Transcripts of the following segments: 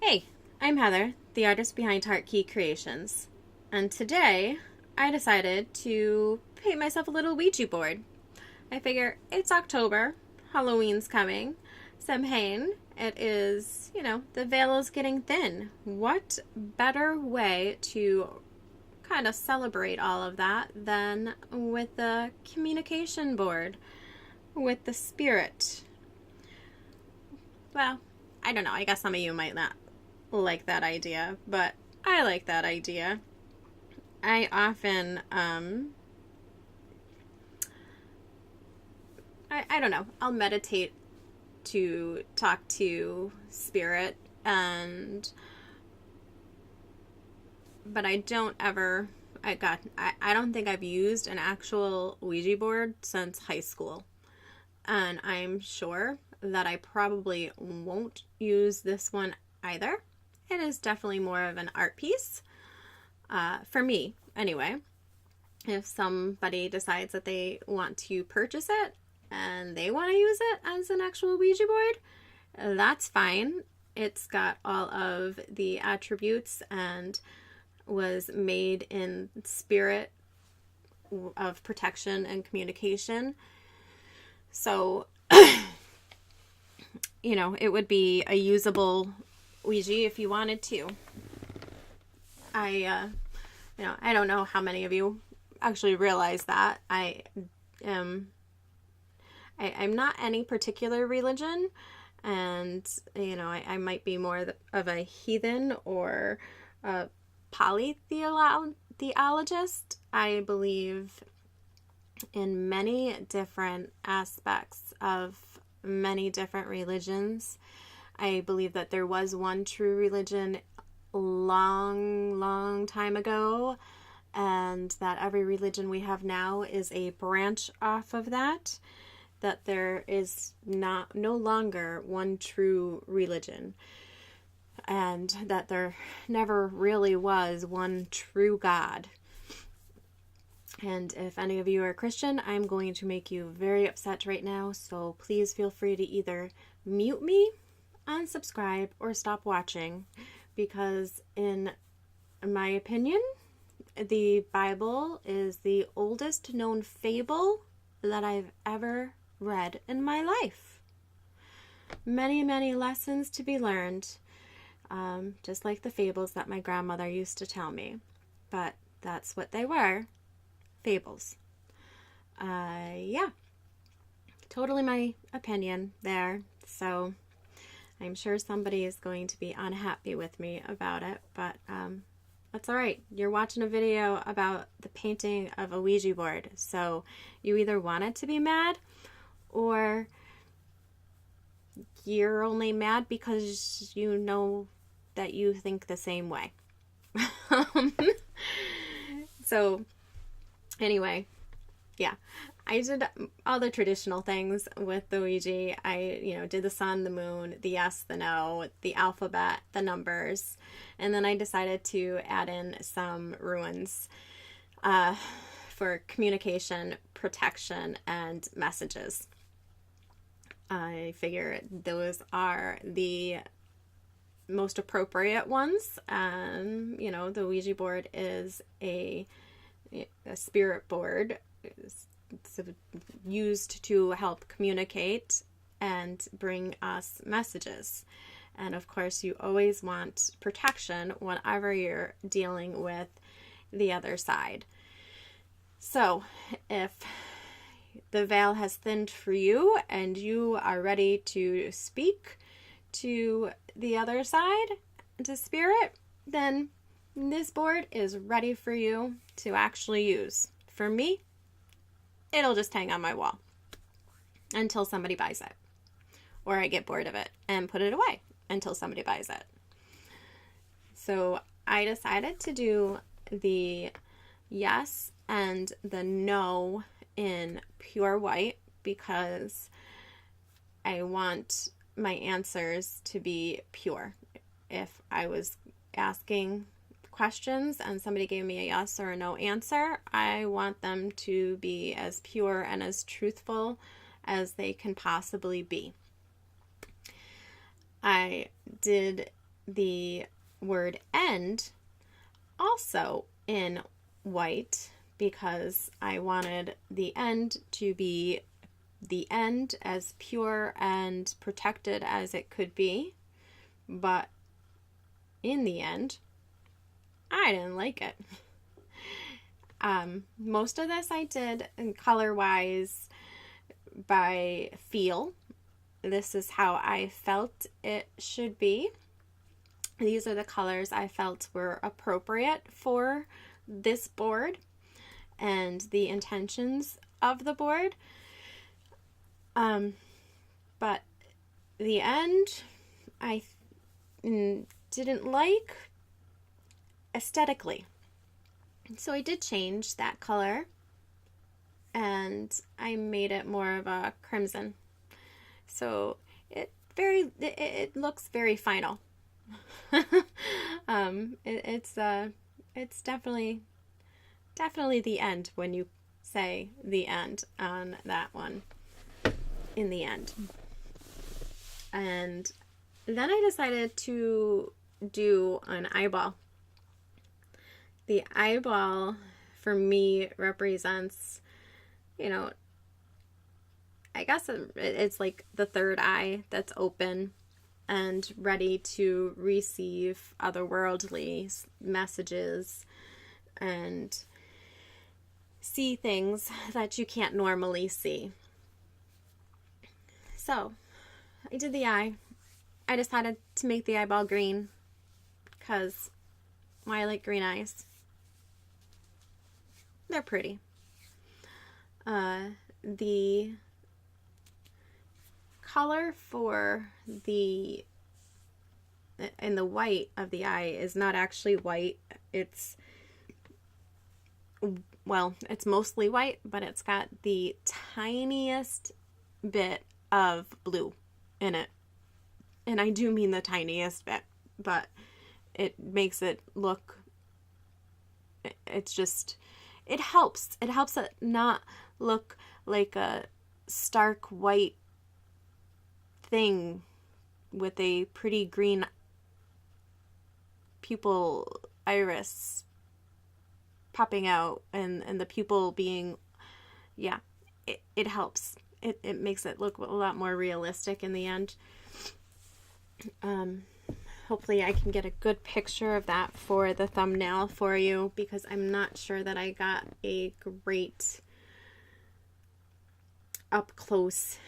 Hey, I'm Heather, the artist behind Heart Key Creations, and today I decided to paint myself a little Ouija board. I figure it's October, Halloween's coming, Samhain, it is, the veil is getting thin. What better way to kind of celebrate all of that than with the communication board, with the spirit? Well, I don't know, I guess some of you might not like that idea, but I like that idea. I often, I don't know, I'll meditate to talk to spirit, but I don't ever, I don't think I've used an actual Ouija board since high school. And I'm sure that I probably won't use this one either. It is definitely more of an art piece, for me anyway. If somebody decides that they want to purchase it and they want to use it as an actual Ouija board, that's fine. It's got all of the attributes and was made in spirit of protection and communication. So, it would be a usable Ouija if you wanted to. I don't know how many of you actually realize that. I'm not any particular religion, and, I might be more of a heathen or a polytheologist. I believe in many different aspects of many different religions. I believe that there was one true religion long time ago, and that every religion we have now is a branch off of that, that there is no longer one true religion, and that there never really was one true God. And if any of you are Christian, I'm going to make you very upset right now, so please feel free to either mute me, unsubscribe, or stop watching, because in my opinion, the Bible is the oldest known fable that I've ever read in my life. Many lessons to be learned, just like the fables that my grandmother used to tell me, but that's what they were. Fables. Yeah, totally my opinion there. So I'm sure somebody is going to be unhappy with me about it, but that's all right. You're watching a video about the painting of a Ouija board, so you either want it to be mad, or you're only mad because you know that you think the same way. So anyway, yeah, I did all the traditional things with the Ouija. I, did the sun, the moon, the yes, the no, the alphabet, the numbers, and then I decided to add in some runes for communication, protection, and messages. I figure those are the most appropriate ones. The Ouija board is a spirit board. It's used to help communicate and bring us messages. And of course, you always want protection whenever you're dealing with the other side. So if the veil has thinned for you and you are ready to speak to the other side, to spirit, then this board is ready for you to actually use. For me, it'll just hang on my wall until somebody buys it, or I get bored of it and put it away until somebody buys it. So I decided to do the yes and the no in pure white because I want my answers to be pure. If I was asking questions and somebody gave me a yes or a no answer, I want them to be as pure and as truthful as they can possibly be. I did the word end also in white because I wanted the end to be the end, as pure and protected as it could be. But in the end, I didn't like it. Most of this I did color-wise by feel. This is how I felt it should be. These are the colors I felt were appropriate for this board and the intentions of the board. But the end I didn't like aesthetically. So I did change that color and I made it more of a crimson. So it looks very final. It's definitely the end when you say the end on that one. In the end. And then I decided to do an eyeball. The eyeball for me represents, I guess it's like the third eye that's open and ready to receive otherworldly messages and see things that you can't normally see. So, I did the eye. I decided to make the eyeball green because I like green eyes. They're pretty. The color for the white of the eye is not actually white. It's mostly white, but it's got the tiniest bit of blue in it. And I do mean the tiniest bit, but it makes it look, it helps. It helps it not look like a stark white thing with a pretty green pupil iris popping out and the pupil being, it helps. It makes it look a lot more realistic in the end. Hopefully I can get a good picture of that for the thumbnail for you, because I'm not sure that I got a great up close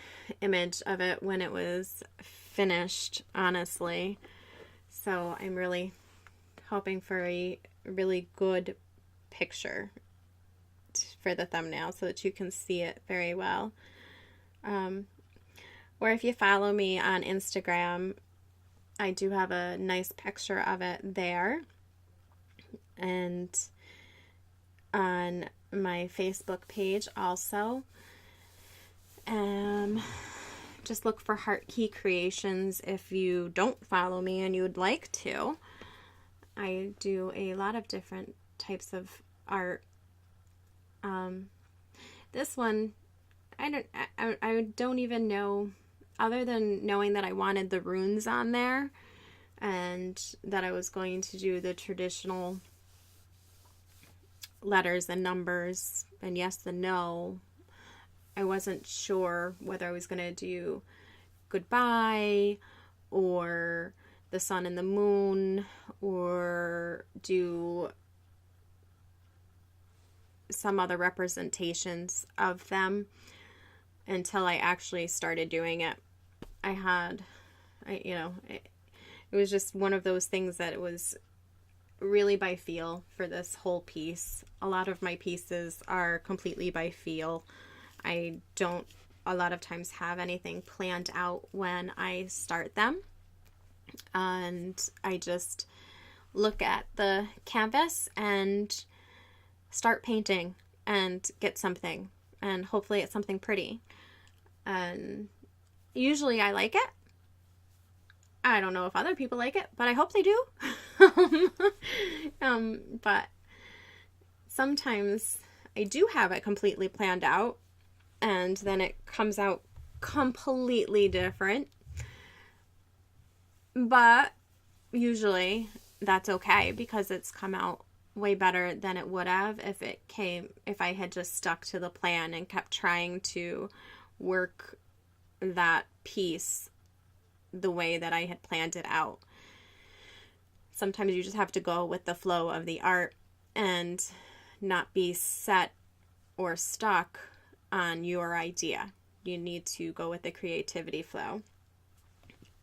image of it when it was finished, honestly. So I'm really hoping for a really good picture for the thumbnail so that you can see it very well. Or if you follow me on Instagram, I do have a nice picture of it there. And on my Facebook page also. Just look for Heart Key Creations if you don't follow me and you'd like to. I do a lot of different types of art. This one, I don't even know, other than knowing that I wanted the runes on there and that I was going to do the traditional letters and numbers and yes and no. I wasn't sure whether I was going to do goodbye or the sun and the moon or do some other representations of them until I actually started doing it. It was just one of those things that it was really by feel for this whole piece. A lot of my pieces are completely by feel. I don't a lot of times have anything planned out when I start them. And I just look at the canvas and start painting and get something. And hopefully it's something pretty. And usually I like it. I don't know if other people like it, but I hope they do. But sometimes I do have it completely planned out and then it comes out completely different. But, usually that's okay because it's come out way better than it would have if I had just stuck to the plan and kept trying to work that piece the way that I had planned it out. Sometimes you just have to go with the flow of the art and not be set or stuck on your idea. You need to go with the creativity flow.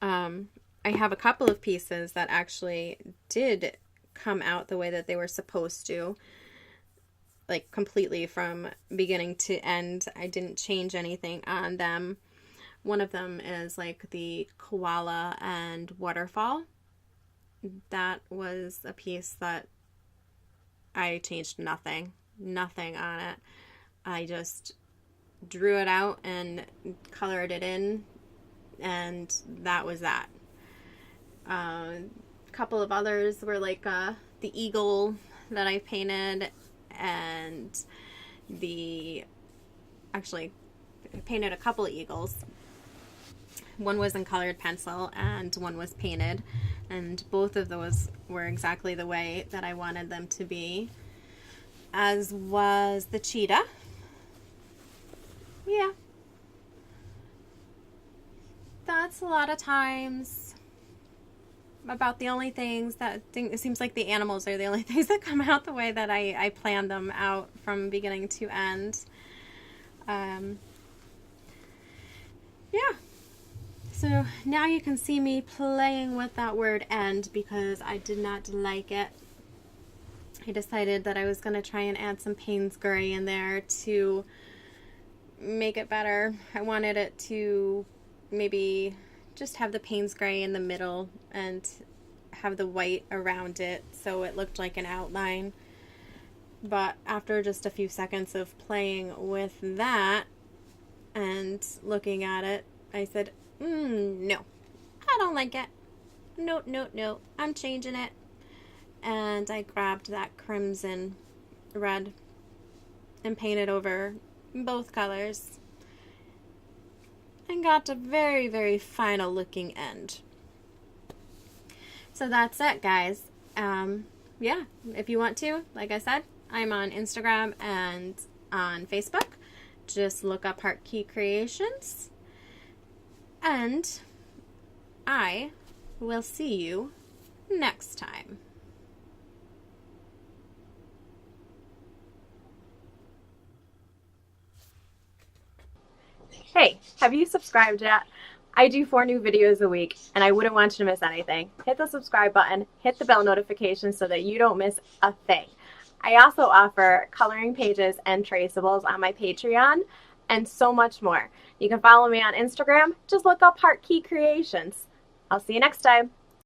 I have a couple of pieces that actually did come out the way that they were supposed to, like completely from beginning to end. I didn't change anything on them. One of them is like the koala and waterfall. That was a piece that I changed nothing on it. I just drew it out and colored it in, and that was that. A couple of others were like the eagle that I painted, and actually I painted a couple of eagles. One was in colored pencil and one was painted, and both of those were exactly the way that I wanted them to be, as was the cheetah. Yeah, that's a lot of times about the only things it seems like the animals are the only things that come out the way that I planned them out from beginning to end. Yeah. So now you can see me playing with that word end because I did not like it. I decided that I was going to try and add some Payne's Gray in there to make it better. I wanted it to maybe just have the Payne's Gray in the middle and have the white around it so it looked like an outline. But after just a few seconds of playing with that and looking at it, I said, no, I don't like it. No, I'm changing it. And I grabbed that crimson red and painted over both colors and got a very, very final looking end. So that's it, guys. Yeah, if you want to, like I said, I'm on Instagram and on Facebook. Just look up Heart Key Creations. And I will see you next time. Hey, have you subscribed yet? I do 4 new videos a week, and I wouldn't want you to miss anything. Hit the subscribe button, hit the bell notification so that you don't miss a thing. I also offer coloring pages and traceables on my Patreon, and so much more. You can follow me on Instagram. Just look up Heart Key Creations. I'll see you next time.